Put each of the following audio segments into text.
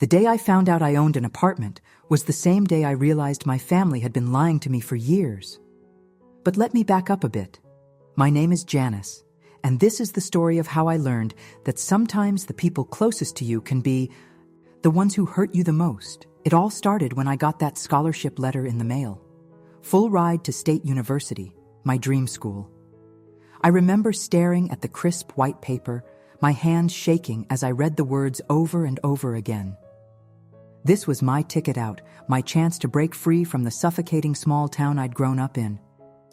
The day I found out I owned an apartment was the same day I realized my family had been lying to me for years. But let me back up a bit. My name is Janice, and this is the story of how I learned that sometimes the people closest to you can be the ones who hurt you the most. It all started when I got that scholarship letter in the mail. Full ride to State University, my dream school. I remember staring at the crisp white paper, my hands shaking as I read the words over and over again. This was my ticket out, my chance to break free from the suffocating small town I'd grown up in.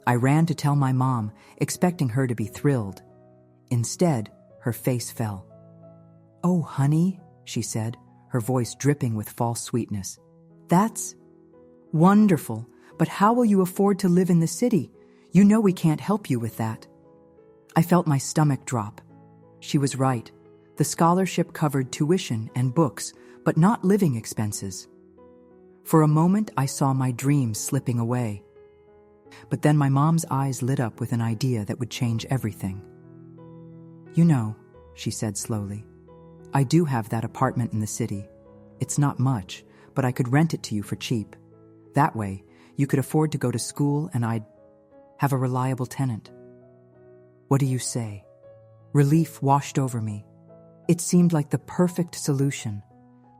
I ran to tell my mom, expecting her to be thrilled. Instead, her face fell. "Oh, honey," she said, her voice dripping with false sweetness. "That's wonderful, but how will you afford to live in the city? You know we can't help you with that." I felt my stomach drop. She was right. The scholarship covered tuition and books, but not living expenses. For a moment, I saw my dreams slipping away. But then my mom's eyes lit up with an idea that would change everything. "You know," she said slowly, "I do have that apartment in the city. It's not much, but I could rent it to you for cheap. That way, you could afford to go to school and I'd have a reliable tenant." What do you say? Relief washed over me. It seemed like the perfect solution.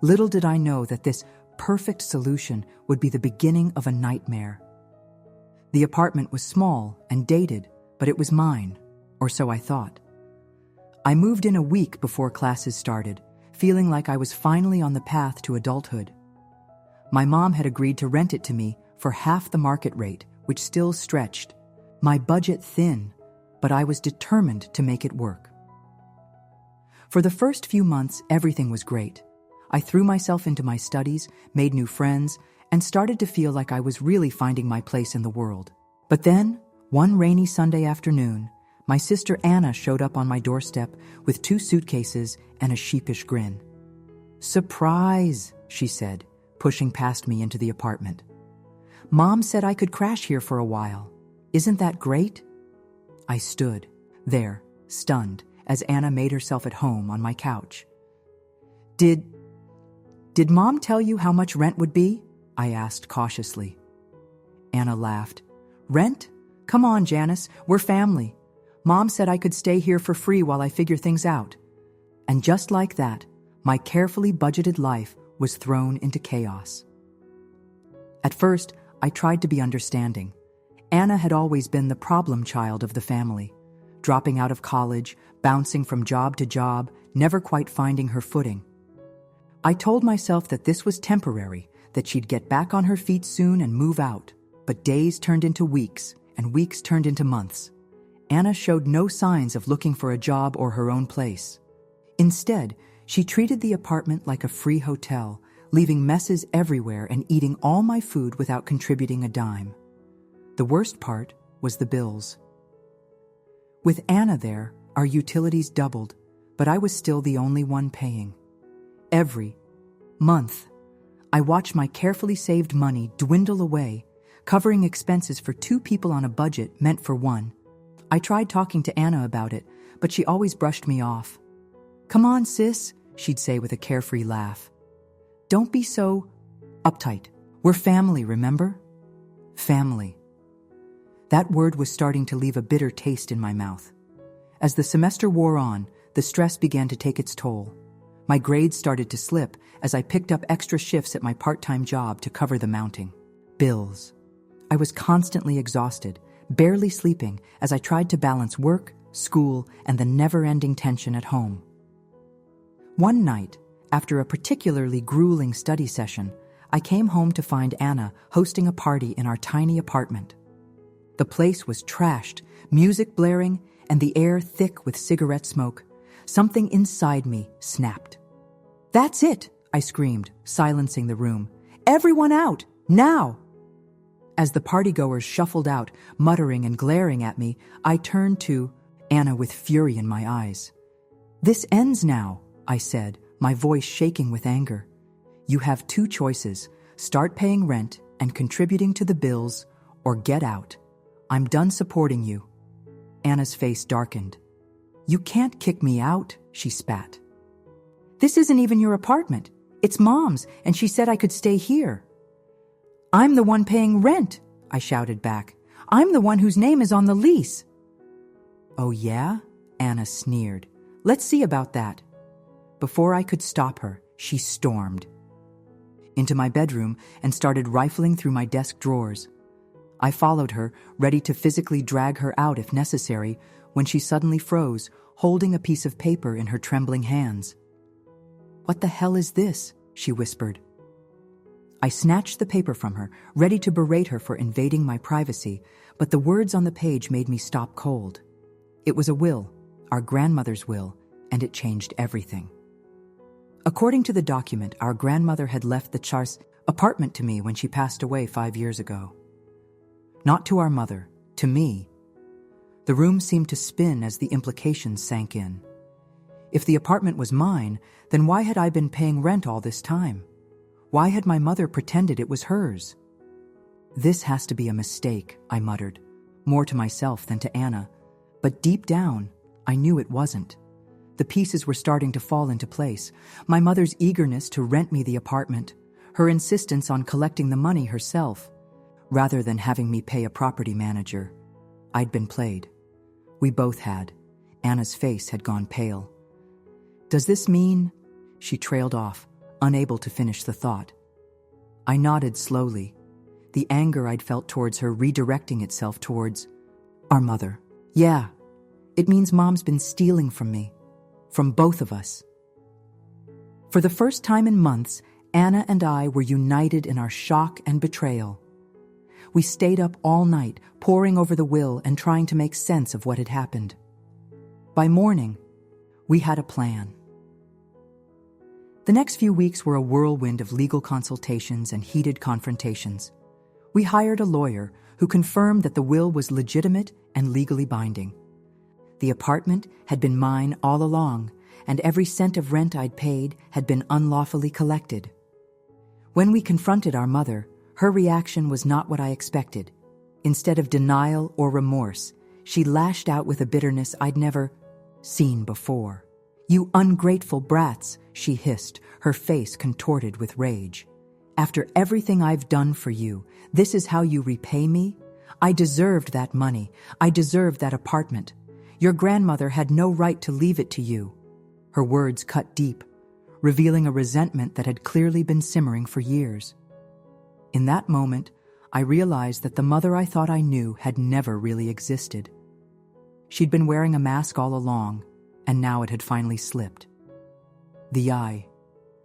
Little did I know that this perfect solution would be the beginning of a nightmare. The apartment was small and dated, but it was mine, or so I thought. I moved in a week before classes started, feeling like I was finally on the path to adulthood. My mom had agreed to rent it to me for half the market rate, which still stretched my budget thin, but I was determined to make it work. For the first few months, everything was great. I threw myself into my studies, made new friends, and started to feel like I was really finding my place in the world. But then, one rainy Sunday afternoon, my sister Anna showed up on my doorstep with 2 suitcases and a sheepish grin. "Surprise," she said, pushing past me into the apartment. "Mom said I could crash here for a while. Isn't that great?" I stood there, stunned, as Anna made herself at home on my couch. Did Mom tell you how much rent would be?" I asked cautiously. Anna laughed. "Rent? Come on, Janice, we're family. Mom said I could stay here for free while I figure things out." And just like that, my carefully budgeted life was thrown into chaos. At first, I tried to be understanding. Anna had always been the problem child of the family, dropping out of college, bouncing from job to job, never quite finding her footing. I told myself that this was temporary, that she'd get back on her feet soon and move out. But days turned into weeks, and weeks turned into months. Anna showed no signs of looking for a job or her own place. Instead, she treated the apartment like a free hotel, leaving messes everywhere and eating all my food without contributing a dime. The worst part was the bills. With Anna there, our utilities doubled, but I was still the only one paying. Every month, I watched my carefully saved money dwindle away, covering expenses for 2 people on a budget meant for 1. I tried talking to Anna about it, but she always brushed me off. "Come on, sis," she'd say with a carefree laugh. "Don't be so uptight. We're family, remember?" Family. That word was starting to leave a bitter taste in my mouth. As the semester wore on, the stress began to take its toll. My grades started to slip as I picked up extra shifts at my part-time job to cover the mounting bills. I was constantly exhausted, barely sleeping as I tried to balance work, school, and the never-ending tension at home. One night, after a particularly grueling study session, I came home to find Anna hosting a party in our tiny apartment. The place was trashed, music blaring, and the air thick with cigarette smoke. Something inside me snapped. "That's it!" I screamed, silencing the room. "Everyone out! Now!" As the partygoers shuffled out, muttering and glaring at me, I turned to Anna with fury in my eyes. "This ends now," I said, my voice shaking with anger. "You have 2 choices. Start paying rent and contributing to the bills, or get out. I'm done supporting you." Anna's face darkened. "You can't kick me out," she spat. "This isn't even your apartment. It's Mom's, and she said I could stay here." "I'm the one paying rent," I shouted back. "I'm the one whose name is on the lease." "Oh yeah?" Anna sneered. "Let's see about that." Before I could stop her, she stormed into my bedroom and started rifling through my desk drawers. I followed her, ready to physically drag her out if necessary, when she suddenly froze, holding a piece of paper in her trembling hands. "What the hell is this?" she whispered. I snatched the paper from her, ready to berate her for invading my privacy, but the words on the page made me stop cold. It was a will, our grandmother's will, and it changed everything. According to the document, our grandmother had left the Char's apartment to me when she passed away 5 years ago. Not to our mother, to me. The room seemed to spin as the implications sank in. If the apartment was mine, then why had I been paying rent all this time? Why had my mother pretended it was hers? "This has to be a mistake," I muttered, more to myself than to Anna. But deep down, I knew it wasn't. The pieces were starting to fall into place. My mother's eagerness to rent me the apartment, her insistence on collecting the money herself, rather than having me pay a property manager. I'd been played. We both had. Anna's face had gone pale. "Does this mean—" She trailed off, unable to finish the thought. I nodded slowly, the anger I'd felt towards her redirecting itself towards our mother. "Yeah, it means Mom's been stealing from me. From both of us." For the first time in months, Anna and I were united in our shock and betrayal. We stayed up all night, poring over the will and trying to make sense of what had happened. By morning, we had a plan. The next few weeks were a whirlwind of legal consultations and heated confrontations. We hired a lawyer who confirmed that the will was legitimate and legally binding. The apartment had been mine all along, and every cent of rent I'd paid had been unlawfully collected. When we confronted our mother, her reaction was not what I expected. Instead of denial or remorse, she lashed out with a bitterness I'd never seen before. "You ungrateful brats," she hissed, her face contorted with rage. "After everything I've done for you, this is how you repay me? I deserved that money. I deserved that apartment. Your grandmother had no right to leave it to you." Her words cut deep, revealing a resentment that had clearly been simmering for years. In that moment, I realized that the mother I thought I knew had never really existed. She'd been wearing a mask all along, and now it had finally slipped. The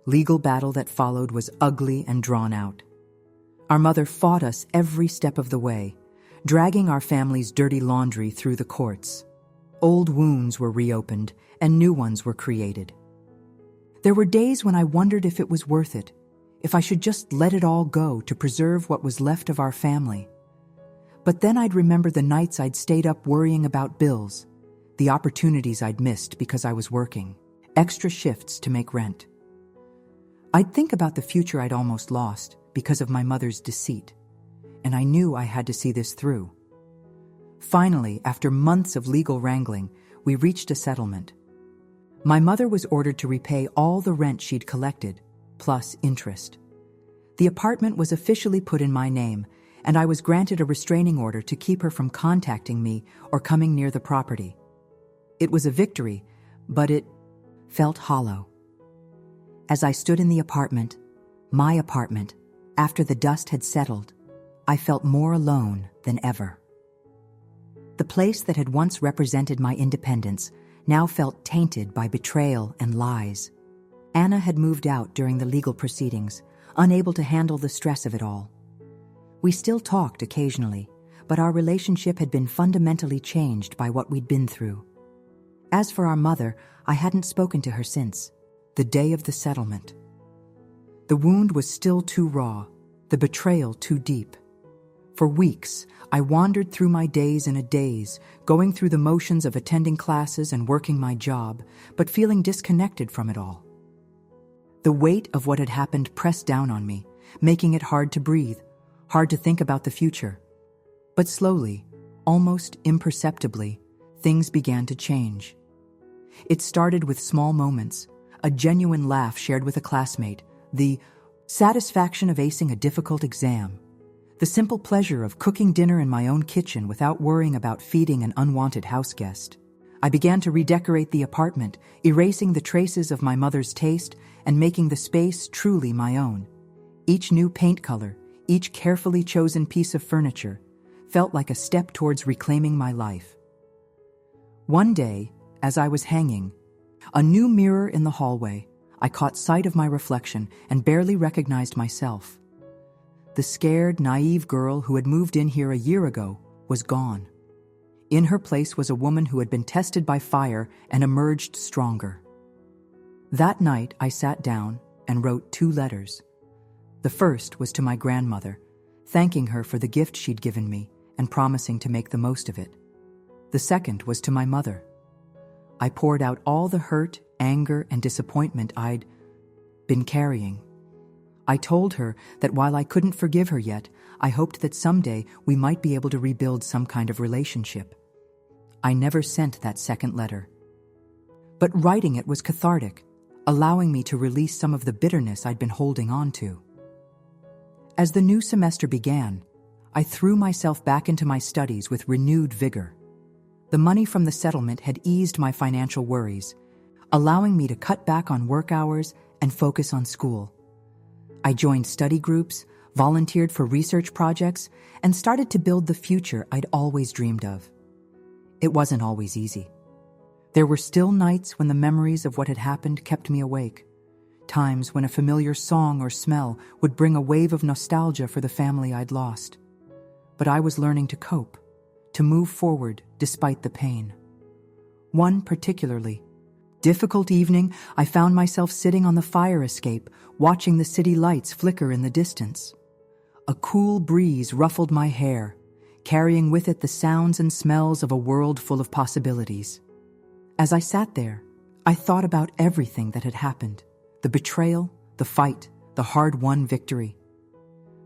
legal battle that followed was ugly and drawn out. Our mother fought us every step of the way, dragging our family's dirty laundry through the courts. Old wounds were reopened, and new ones were created. There were days when I wondered if it was worth it, if I should just let it all go to preserve what was left of our family. But then I'd remember the nights I'd stayed up worrying about bills, the opportunities I'd missed because I was working, extra shifts to make rent. I'd think about the future I'd almost lost because of my mother's deceit, and I knew I had to see this through. Finally, after months of legal wrangling, we reached a settlement. My mother was ordered to repay all the rent she'd collected, plus interest. The apartment was officially put in my name, and I was granted a restraining order to keep her from contacting me or coming near the property. It was a victory, but it felt hollow. As I stood in the apartment, my apartment, after the dust had settled, I felt more alone than ever. The place that had once represented my independence now felt tainted by betrayal and lies. Anna had moved out during the legal proceedings, unable to handle the stress of it all. We still talked occasionally, but our relationship had been fundamentally changed by what we'd been through. As for our mother, I hadn't spoken to her since the day of the settlement. The wound was still too raw, the betrayal too deep. For weeks, I wandered through my days in a daze, going through the motions of attending classes and working my job, but feeling disconnected from it all. The weight of what had happened pressed down on me, making it hard to breathe, hard to think about the future. But slowly, almost imperceptibly, things began to change. It started with small moments, a genuine laugh shared with a classmate, The satisfaction of acing a difficult exam. The simple pleasure of cooking dinner in my own kitchen without worrying about feeding an unwanted house guest. I began to redecorate the apartment, erasing the traces of my mother's taste and making the space truly my own. Each new paint color, each carefully chosen piece of furniture, felt like a step towards reclaiming my life. One day, as I was hanging a new mirror in the hallway, I caught sight of my reflection and barely recognized myself. The scared, naive girl who had moved in here a year ago was gone. In her place was a woman who had been tested by fire and emerged stronger. That night, I sat down and wrote 2 letters. The first was to my grandmother, thanking her for the gift she'd given me and promising to make the most of it. The second was to my mother. I poured out all the hurt, anger, and disappointment I'd been carrying. I told her that while I couldn't forgive her yet, I hoped that someday we might be able to rebuild some kind of relationship. I never sent that second letter. But writing it was cathartic, allowing me to release some of the bitterness I'd been holding on to. As the new semester began, I threw myself back into my studies with renewed vigor. The money from the settlement had eased my financial worries, allowing me to cut back on work hours and focus on school. I joined study groups, volunteered for research projects, and started to build the future I'd always dreamed of. It wasn't always easy. There were still nights when the memories of what had happened kept me awake, times when a familiar song or smell would bring a wave of nostalgia for the family I'd lost. But I was learning to cope, to move forward despite the pain. One particularly difficult evening, I found myself sitting on the fire escape, watching the city lights flicker in the distance. A cool breeze ruffled my hair, carrying with it the sounds and smells of a world full of possibilities. As I sat there, I thought about everything that had happened, the betrayal, the fight, the hard-won victory.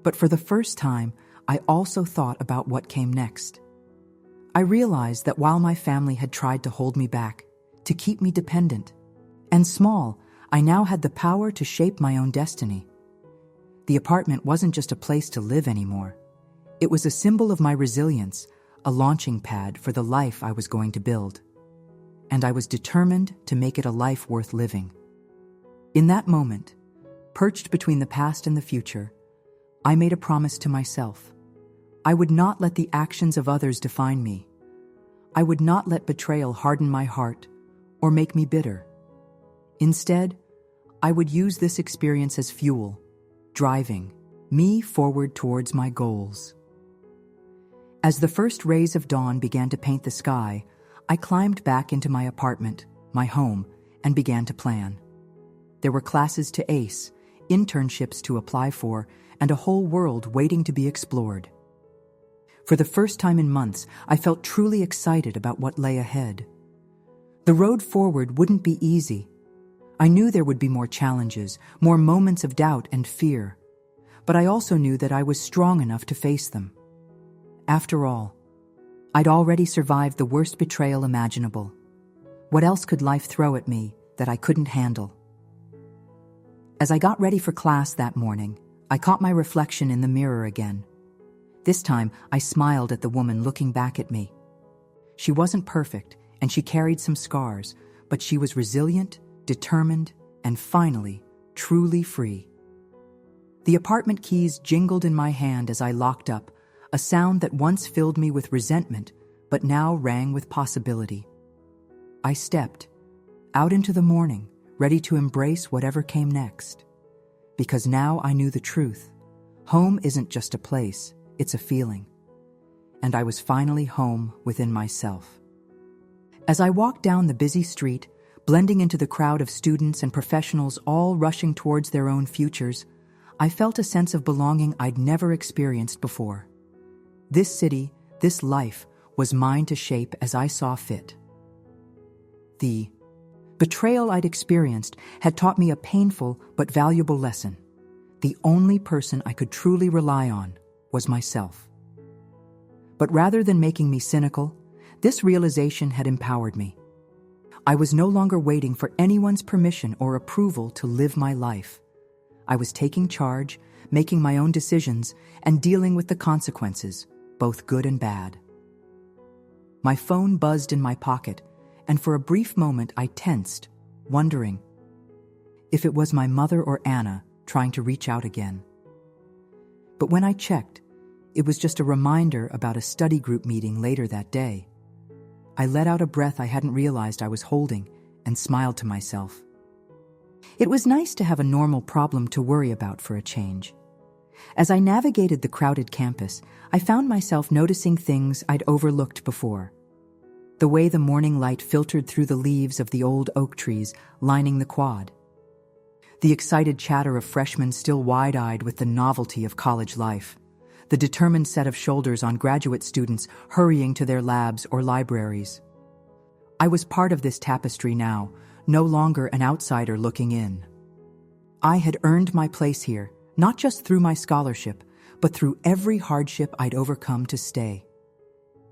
But for the first time, I also thought about what came next. I realized that while my family had tried to hold me back, to keep me dependent and small, I now had the power to shape my own destiny. The apartment wasn't just a place to live anymore. It was a symbol of my resilience, a launching pad for the life I was going to build. And I was determined to make it a life worth living. In that moment, perched between the past and the future, I made a promise to myself. I would not let the actions of others define me. I would not let betrayal harden my heart or make me bitter. Instead, I would use this experience as fuel, driving me forward towards my goals. As the first rays of dawn began to paint the sky, I climbed back into my apartment, my home, and began to plan. There were classes to ace, internships to apply for, and a whole world waiting to be explored. For the first time in months, I felt truly excited about what lay ahead. The road forward wouldn't be easy. I knew there would be more challenges, more moments of doubt and fear. But I also knew that I was strong enough to face them. After all, I'd already survived the worst betrayal imaginable. What else could life throw at me that I couldn't handle? As I got ready for class that morning, I caught my reflection in the mirror again. This time, I smiled at the woman looking back at me. She wasn't perfect, and she carried some scars, but she was resilient, determined, and finally, truly free. The apartment keys jingled in my hand as I locked up, a sound that once filled me with resentment, but now rang with possibility. I stepped out into the morning, ready to embrace whatever came next. Because now I knew the truth. Home isn't just a place, it's a feeling. And I was finally home within myself. As I walked down the busy street, blending into the crowd of students and professionals all rushing towards their own futures, I felt a sense of belonging I'd never experienced before. This city, this life, was mine to shape as I saw fit. The betrayal I'd experienced had taught me a painful but valuable lesson. The only person I could truly rely on was myself. But rather than making me cynical, this realization had empowered me. I was no longer waiting for anyone's permission or approval to live my life. I was taking charge, making my own decisions, and dealing with the consequences, both good and bad. My phone buzzed in my pocket, and for a brief moment I tensed, wondering if it was my mother or Anna trying to reach out again. But when I checked, it was just a reminder about a study group meeting later that day. I let out a breath I hadn't realized I was holding and smiled to myself. It was nice to have a normal problem to worry about for a change. As I navigated the crowded campus, I found myself noticing things I'd overlooked before. The way the morning light filtered through the leaves of the old oak trees lining the quad. The excited chatter of freshmen still wide-eyed with the novelty of college life. The determined set of shoulders on graduate students hurrying to their labs or libraries. I was part of this tapestry now, no longer an outsider looking in. I had earned my place here, not just through my scholarship, but through every hardship I'd overcome to stay.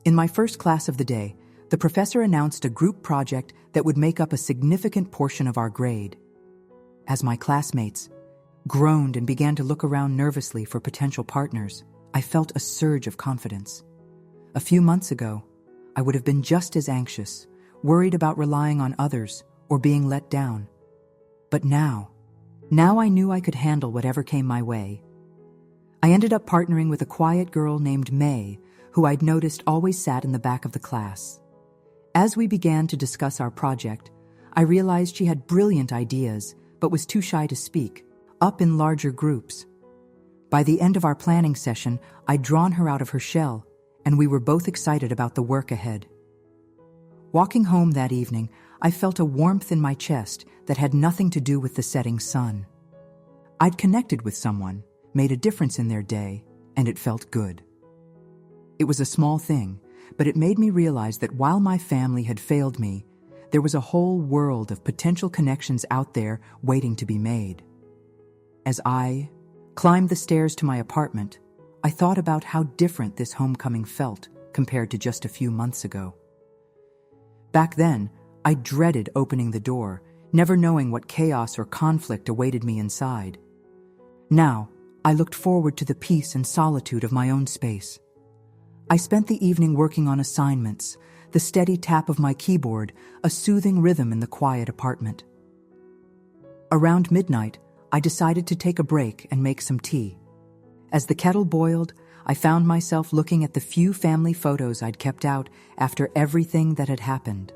In my first class of the day, the professor announced a group project that would make up a significant portion of our grade. As my classmates groaned and began to look around nervously for potential partners, I felt a surge of confidence. A few months ago, I would have been just as anxious, worried about relying on others or being let down. But now I knew I could handle whatever came my way. I ended up partnering with a quiet girl named May, who I'd noticed always sat in the back of the class. As we began to discuss our project, I realized she had brilliant ideas, but was too shy to speak, up in larger groups. By the end of our planning session, I'd drawn her out of her shell, and we were both excited about the work ahead. Walking home that evening, I felt a warmth in my chest that had nothing to do with the setting sun. I'd connected with someone, made a difference in their day, and it felt good. It was a small thing, but it made me realize that while my family had failed me, there was a whole world of potential connections out there waiting to be made. As I climbed the stairs to my apartment, I thought about how different this homecoming felt compared to just a few months ago. Back then, I dreaded opening the door, never knowing what chaos or conflict awaited me inside. Now, I looked forward to the peace and solitude of my own space. I spent the evening working on assignments, the steady tap of my keyboard, a soothing rhythm in the quiet apartment. Around midnight, I decided to take a break and make some tea. As the kettle boiled, I found myself looking at the few family photos I'd kept out after everything that had happened.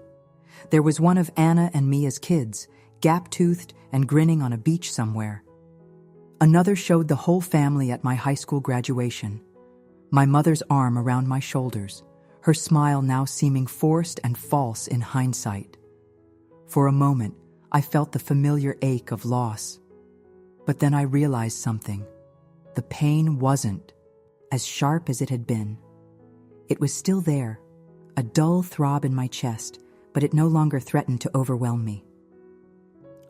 There was one of Anna and me as kids, gap-toothed and grinning on a beach somewhere. Another showed the whole family at my high school graduation. My mother's arm around my shoulders, her smile now seeming forced and false in hindsight. For a moment, I felt the familiar ache of loss. But then I realized something. The pain wasn't as sharp as it had been. It was still there, a dull throb in my chest, but it no longer threatened to overwhelm me.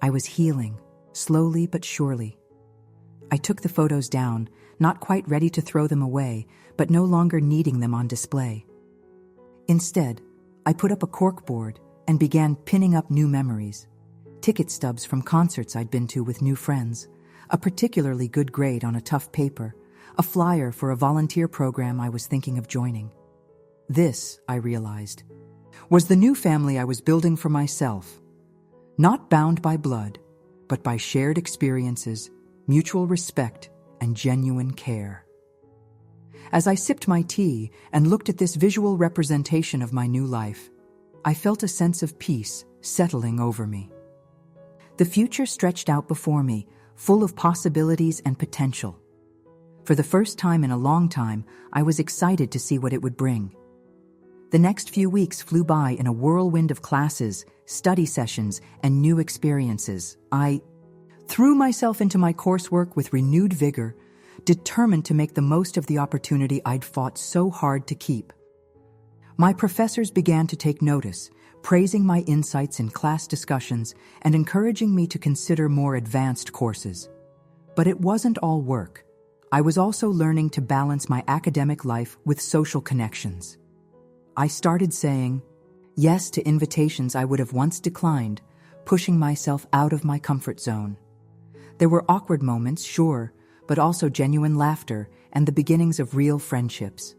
I was healing, slowly but surely. I took the photos down, not quite ready to throw them away, but no longer needing them on display. Instead, I put up a corkboard and began pinning up new memories. Ticket stubs from concerts I'd been to with new friends, a particularly good grade on a tough paper, a flyer for a volunteer program I was thinking of joining. This, I realized, was the new family I was building for myself, not bound by blood, but by shared experiences, mutual respect, and genuine care. As I sipped my tea and looked at this visual representation of my new life, I felt a sense of peace settling over me. The future stretched out before me, full of possibilities and potential. For the first time in a long time, I was excited to see what it would bring. The next few weeks flew by in a whirlwind of classes, study sessions, and new experiences. I threw myself into my coursework with renewed vigor, determined to make the most of the opportunity I'd fought so hard to keep. My professors began to take notice, praising my insights in class discussions and encouraging me to consider more advanced courses. But it wasn't all work. I was also learning to balance my academic life with social connections. I started saying yes to invitations I would have once declined, pushing myself out of my comfort zone. There were awkward moments, sure, but also genuine laughter and the beginnings of real friendships.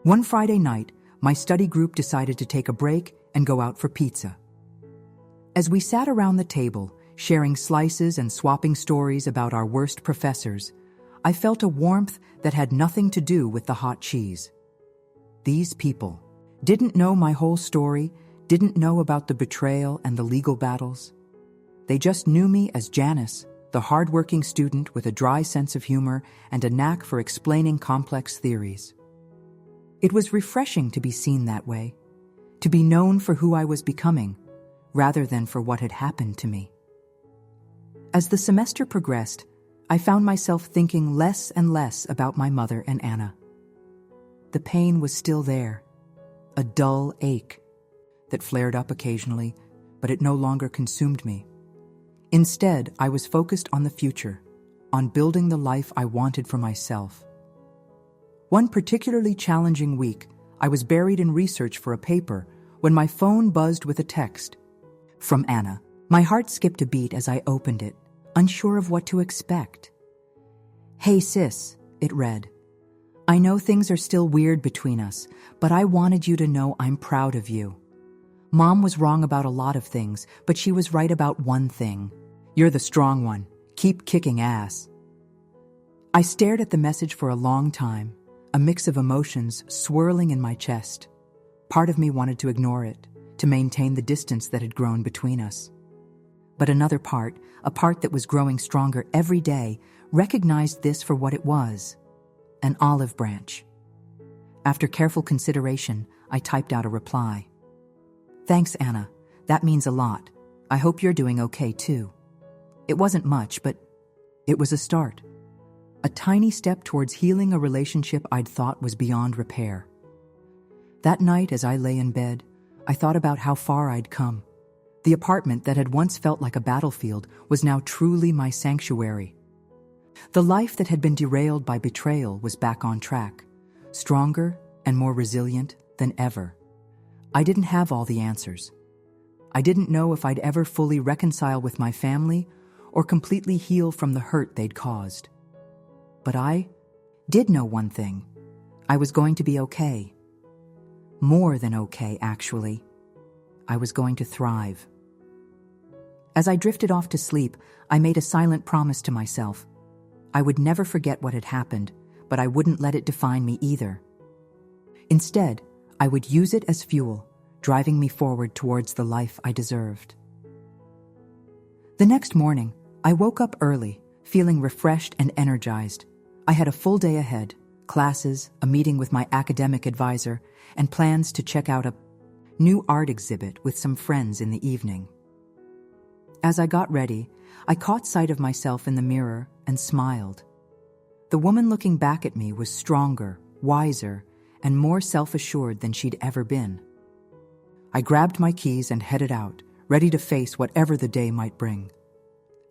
One Friday night, my study group decided to take a break and go out for pizza. As we sat around the table, sharing slices and swapping stories about our worst professors, I felt a warmth that had nothing to do with the hot cheese. These people didn't know my whole story, didn't know about the betrayal and the legal battles. They just knew me as Janice, the hardworking student with a dry sense of humor and a knack for explaining complex theories. It was refreshing to be seen that way, to be known for who I was becoming, rather than for what had happened to me. As the semester progressed, I found myself thinking less and less about my mother and Anna. The pain was still there, a dull ache that flared up occasionally, but it no longer consumed me. Instead, I was focused on the future, on building the life I wanted for myself. One particularly challenging week, I was buried in research for a paper when my phone buzzed with a text from Anna. My heart skipped a beat as I opened it, unsure of what to expect. "Hey sis," it read. "I know things are still weird between us, but I wanted you to know I'm proud of you. Mom was wrong about a lot of things, but she was right about one thing. You're the strong one. Keep kicking ass." I stared at the message for a long time, a mix of emotions swirling in my chest. Part of me wanted to ignore it, to maintain the distance that had grown between us. But another part, a part that was growing stronger every day, recognized this for what it was: an olive branch. After careful consideration, I typed out a reply. "Thanks, Anna. That means a lot. I hope you're doing okay, too." It wasn't much, but it was a start. A tiny step towards healing a relationship I'd thought was beyond repair. That night, as I lay in bed, I thought about how far I'd come. The apartment that had once felt like a battlefield was now truly my sanctuary. The life that had been derailed by betrayal was back on track, stronger and more resilient than ever. I didn't have all the answers. I didn't know if I'd ever fully reconcile with my family or completely heal from the hurt they'd caused. But I did know one thing. I was going to be okay. More than okay, actually. I was going to thrive. As I drifted off to sleep, I made a silent promise to myself. I would never forget what had happened, but I wouldn't let it define me either. Instead, I would use it as fuel, driving me forward towards the life I deserved. The next morning, I woke up early, feeling refreshed and energized. I had a full day ahead, classes, a meeting with my academic advisor, and plans to check out a new art exhibit with some friends in the evening. As I got ready, I caught sight of myself in the mirror and smiled. The woman looking back at me was stronger, wiser, and more self-assured than she'd ever been. I grabbed my keys and headed out, ready to face whatever the day might bring.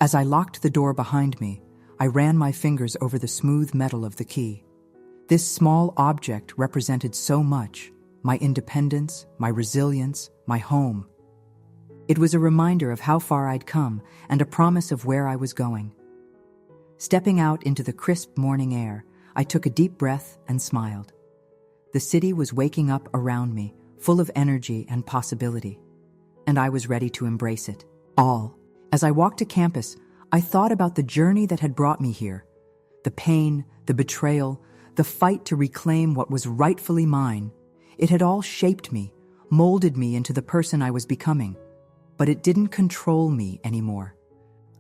As I locked the door behind me, I ran my fingers over the smooth metal of the key. This small object represented so much: my independence, my resilience, my home. It was a reminder of how far I'd come and a promise of where I was going. Stepping out into the crisp morning air, I took a deep breath and smiled. The city was waking up around me, full of energy and possibility, and I was ready to embrace it all. As I walked to campus, I thought about the journey that had brought me here. The pain, the betrayal, the fight to reclaim what was rightfully mine. It had all shaped me, molded me into the person I was becoming. But it didn't control me anymore.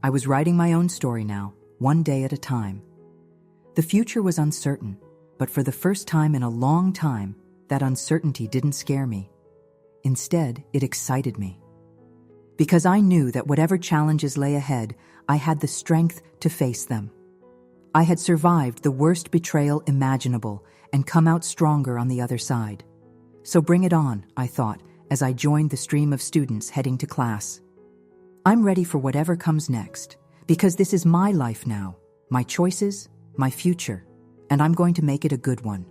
I was writing my own story now, one day at a time. The future was uncertain, but for the first time in a long time, that uncertainty didn't scare me. Instead, it excited me. Because I knew that whatever challenges lay ahead, I had the strength to face them. I had survived the worst betrayal imaginable and come out stronger on the other side. So bring it on, I thought, as I joined the stream of students heading to class. I'm ready for whatever comes next, because this is my life now, my choices, my future, and I'm going to make it a good one.